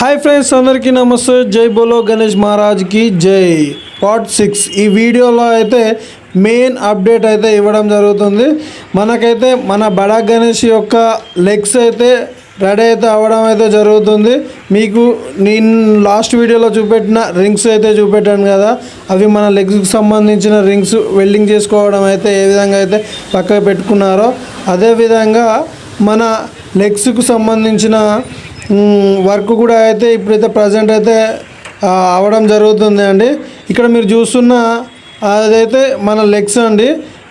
Hi friends, అందరికీ నమస్తే. జై బోలో గణేష్ మహారాజ్కి జై. పార్ట్ 6 ఈ వీడియోలో అయితే మెయిన్ అప్డేట్ అయితే ఇవ్వడం జరుగుతుంది. మనకైతే మన బడా గణేష్ యొక్క లెగ్స్ అయితే రెడీ అయితే అవ్వడం అయితే జరుగుతుంది. మీకు నేను లాస్ట్ వీడియోలో చూపెట్టిన రింగ్స్ అయితే చూపెట్టాను కదా, అవి మన లెగ్స్కి సంబంధించిన రింగ్స్ వెల్డింగ్ చేసుకోవడం అయితే ఏ విధంగా అయితే పక్కకు పెట్టుకున్నారో అదేవిధంగా మన లెగ్స్కు సంబంధించిన వర్క్ కూడా అయితే ఇప్పుడైతే ప్రజెంట్ అయితే అవ్వడం జరుగుతుంది అండి. ఇక్కడ మీరు చూస్తున్న అదైతే మన లెగ్స్ అండి.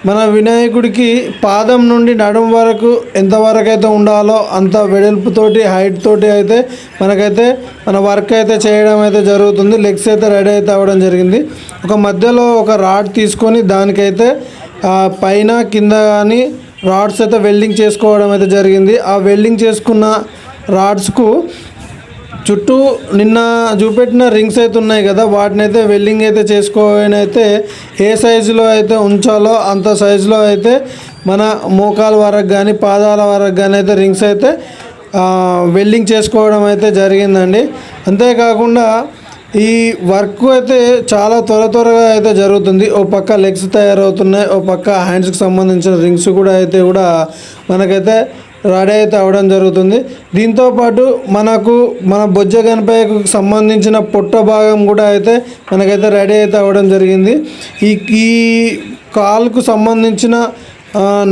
మన వినాయకుడికి పాదం నుండి నడుము వరకు ఎంతవరకు అయితే ఉండాలో అంత వెడల్పుతోటి హైట్ తోటి అయితే మనకైతే మన వర్క్ అయితే చేయడం అయితే జరుగుతుంది. లెగ్స్ అయితే రెడీ అయితే అవ్వడం జరిగింది. ఒక మధ్యలో ఒక రాడ్ తీసుకొని దానికైతే పైన కింద కానీ రాడ్స్ అయితే వెల్డింగ్ చేసుకోవడం అయితే జరిగింది. ఆ వెల్డింగ్ చేసుకున్న రాడ్స్కు చుట్టూ నిన్న చూపెట్టిన రింగ్స్ అయితే ఉన్నాయి కదా, వాటిని అయితే వెల్డింగ్ అయితే చేసుకోని అయితే ఏ సైజులో అయితే ఉంచాలో అంత సైజులో అయితే మన మోకాల వరకు కానీ పాదాల వరకు కానీ అయితే రింగ్స్ అయితే వెల్డింగ్ చేసుకోవడం అయితే జరిగిందండి. అంతేకాకుండా ఈ వర్క్ అయితే చాలా త్వరగా అయితే జరుగుతుంది. ఓ పక్క లెగ్స్ తయారవుతున్నాయి, ఓ పక్క హ్యాండ్స్కి సంబంధించిన రింగ్స్ కూడా మనకైతే రెడీ అయితే అవ్వడం జరుగుతుంది. దీంతోపాటు మన బొజ్జ గణపయ్యకు సంబంధించిన పొట్ట భాగం కూడా అయితే మనకైతే రెడీ అయితే అవ్వడం జరిగింది. ఈ కాలుకు సంబంధించిన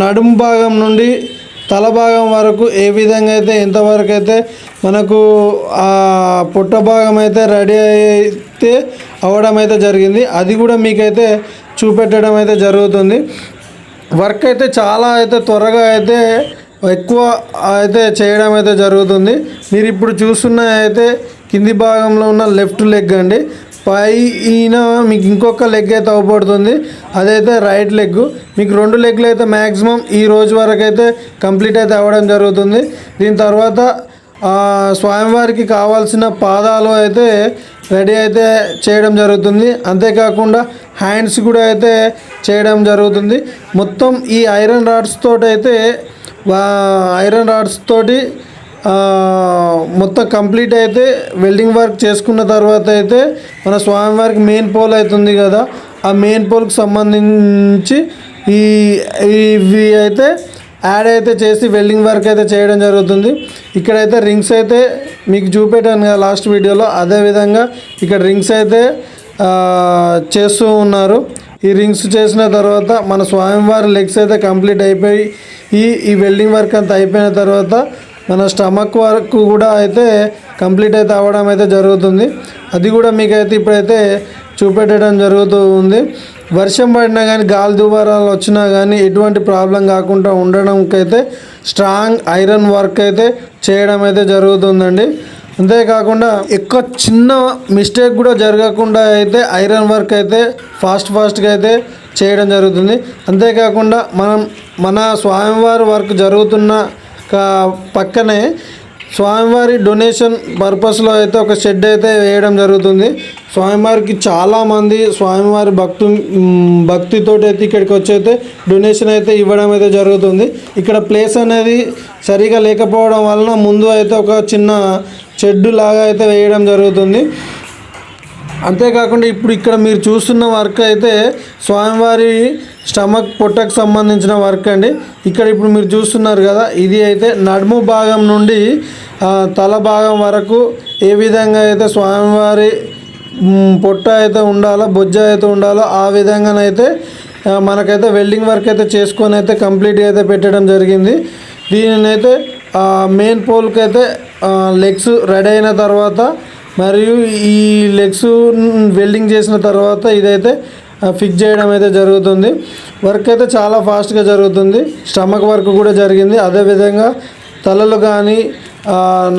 నడుము భాగం నుండి తల భాగం వరకు ఏ విధంగా అయితే ఎంతవరకు అయితే మనకు ఆ పొట్ట భాగం అయితే రెడీ అయితే అవ్వడం అయితే జరిగింది. అది కూడా మీకైతే చూపెట్టడం అయితే జరుగుతుంది. వర్క్ అయితే చాలా అయితే త్వరగా అయితే ఎక్కువ అయితే చేయడం అయితే జరుగుతుంది. మీరు ఇప్పుడు చూస్తున్న అయితే కింది భాగంలో ఉన్న లెఫ్ట్ లెగ్ అండి. పైన మీకు ఇంకొక లెగ్ అయితే అవబడుతుంది, అదైతే రైట్ లెగ్. మీకు 2 లెగ్లు అయితే మ్యాక్సిమం ఈ రోజు వరకు అయితే కంప్లీట్ అయితే అవ్వడం జరుగుతుంది. దీని తర్వాత స్వామివారికి కావాల్సిన పాదాలు అయితే రెడీ అయితే చేయడం జరుగుతుంది. అంతేకాకుండా హ్యాండ్స్ కూడా అయితే చేయడం జరుగుతుంది. మొత్తం ఈ ఐరన్ రాడ్స్ తోటి మొత్తం కంప్లీట్ అయితే వెల్డింగ్ వర్క్ చేసుకున్న తర్వాత అయితే మన స్వామివారికి మెయిన్ పోల్ అవుతుంది కదా, ఆ మెయిన్ పోల్కి సంబంధించి ఇవి అయితే యాడ్ అయితే చేసి వెల్డింగ్ వర్క్ అయితే చేయడం జరుగుతుంది. ఇక్కడైతే రింగ్స్ అయితే మీకు చూపెట్టాను కదా లాస్ట్ వీడియోలో, అదేవిధంగా ఇక్కడ రింగ్స్ అయితే చేస్తూ ఉన్నారు. ఈ రింగ్స్ చేసిన తర్వాత మన స్వామివారి లెగ్స్ అయితే కంప్లీట్ అయిపోయి ఈ వెల్డింగ్ వర్క్ అంతా అయిపోయిన తర్వాత మన స్టమక్ వర్క్ కూడా అయితే కంప్లీట్ అయితే అవ్వడం అయితే జరుగుతుంది. అది కూడా మీకైతే ఇప్పుడైతే చూపెట్టడం జరుగుతూ ఉంది. వర్షం పడినా కానీ గాలి దుమారాలు వచ్చినా కానీ ఎటువంటి ప్రాబ్లం కాకుండా ఉండడంకైతే స్ట్రాంగ్ ఐరన్ వర్క్ అయితే చేయడం అయితే జరుగుతుందండి. అంతేకాకుండా ఎక్కువ చిన్న మిస్టేక్ కూడా జరగకుండా అయితే ఐరన్ వర్క్ అయితే ఫాస్ట్గా అయితే చేయడం జరుగుతుంది. అంతేకాకుండా మన స్వామివారి వర్క్ జరుగుతున్న పక్కనే స్వామివారి డొనేషన్ పర్పస్లో అయితే ఒక షెడ్ అయితే వేయడం జరుగుతుంది. స్వామివారికి చాలామంది స్వామివారి భక్తితోటి అయితే ఇక్కడికి వచ్చి అయితే డొనేషన్ అయితే ఇవ్వడం అయితే జరుగుతుంది. ఇక్కడ ప్లేస్ అనేది సరిగా లేకపోవడం వలన ముందు అయితే ఒక చిన్న షెడ్ లాగా అయితే వేయడం జరుగుతుంది. అంతేకాకుండా ఇప్పుడు ఇక్కడ మీరు చూస్తున్న వర్క్ అయితే స్వామివారి స్టమక్ పొట్టకు సంబంధించిన వర్క్ అండి. ఇక్కడ ఇప్పుడు మీరు చూస్తున్నారు కదా, ఇది అయితే నడుము భాగం నుండి తల భాగం వరకు ఏ విధంగా అయితే స్వామివారి పొట్ట అయితే ఉండాలో, బొజ్జ అయితే ఉండాలో ఆ విధంగానైతే మనకైతే వెల్డింగ్ వర్క్ అయితే చేసుకొని అయితే కంప్లీట్గా అయితే పెట్టడం జరిగింది. దీనిని అయితే మెయిన్ పోల్కి అయితే లెగ్స్ రెడీ అయిన తర్వాత మరియు ఈ లెగ్స్ వెల్డింగ్ చేసిన తర్వాత ఇదైతే ఫిక్స్ చేయడం అయితే జరుగుతుంది. వర్క్ అయితే చాలా ఫాస్ట్గా జరుగుతుంది. స్టమక్ వర్క్ కూడా జరిగింది. అదేవిధంగా తలలు కానీ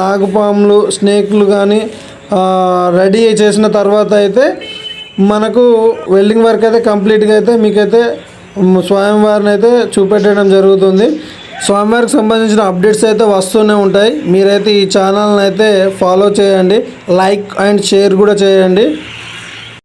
నాగుపాములు స్నేక్లు కానీ రెడీ చేసిన తర్వాత అయితే మనకు వెల్డింగ్ వర్క్ అయితే కంప్లీట్గా అయితే మీకైతే స్వామివారిని అయితే చూపెట్టడం జరుగుతుంది. స్వామివారికి సంబంధించిన అప్డేట్స్ అయితే వస్తూనే ఉంటాయి. మీరైతే ఈ ఛానల్ని అయితే ఫాలో చేయండి, లైక్ అండ్ షేర్ కూడా చేయండి.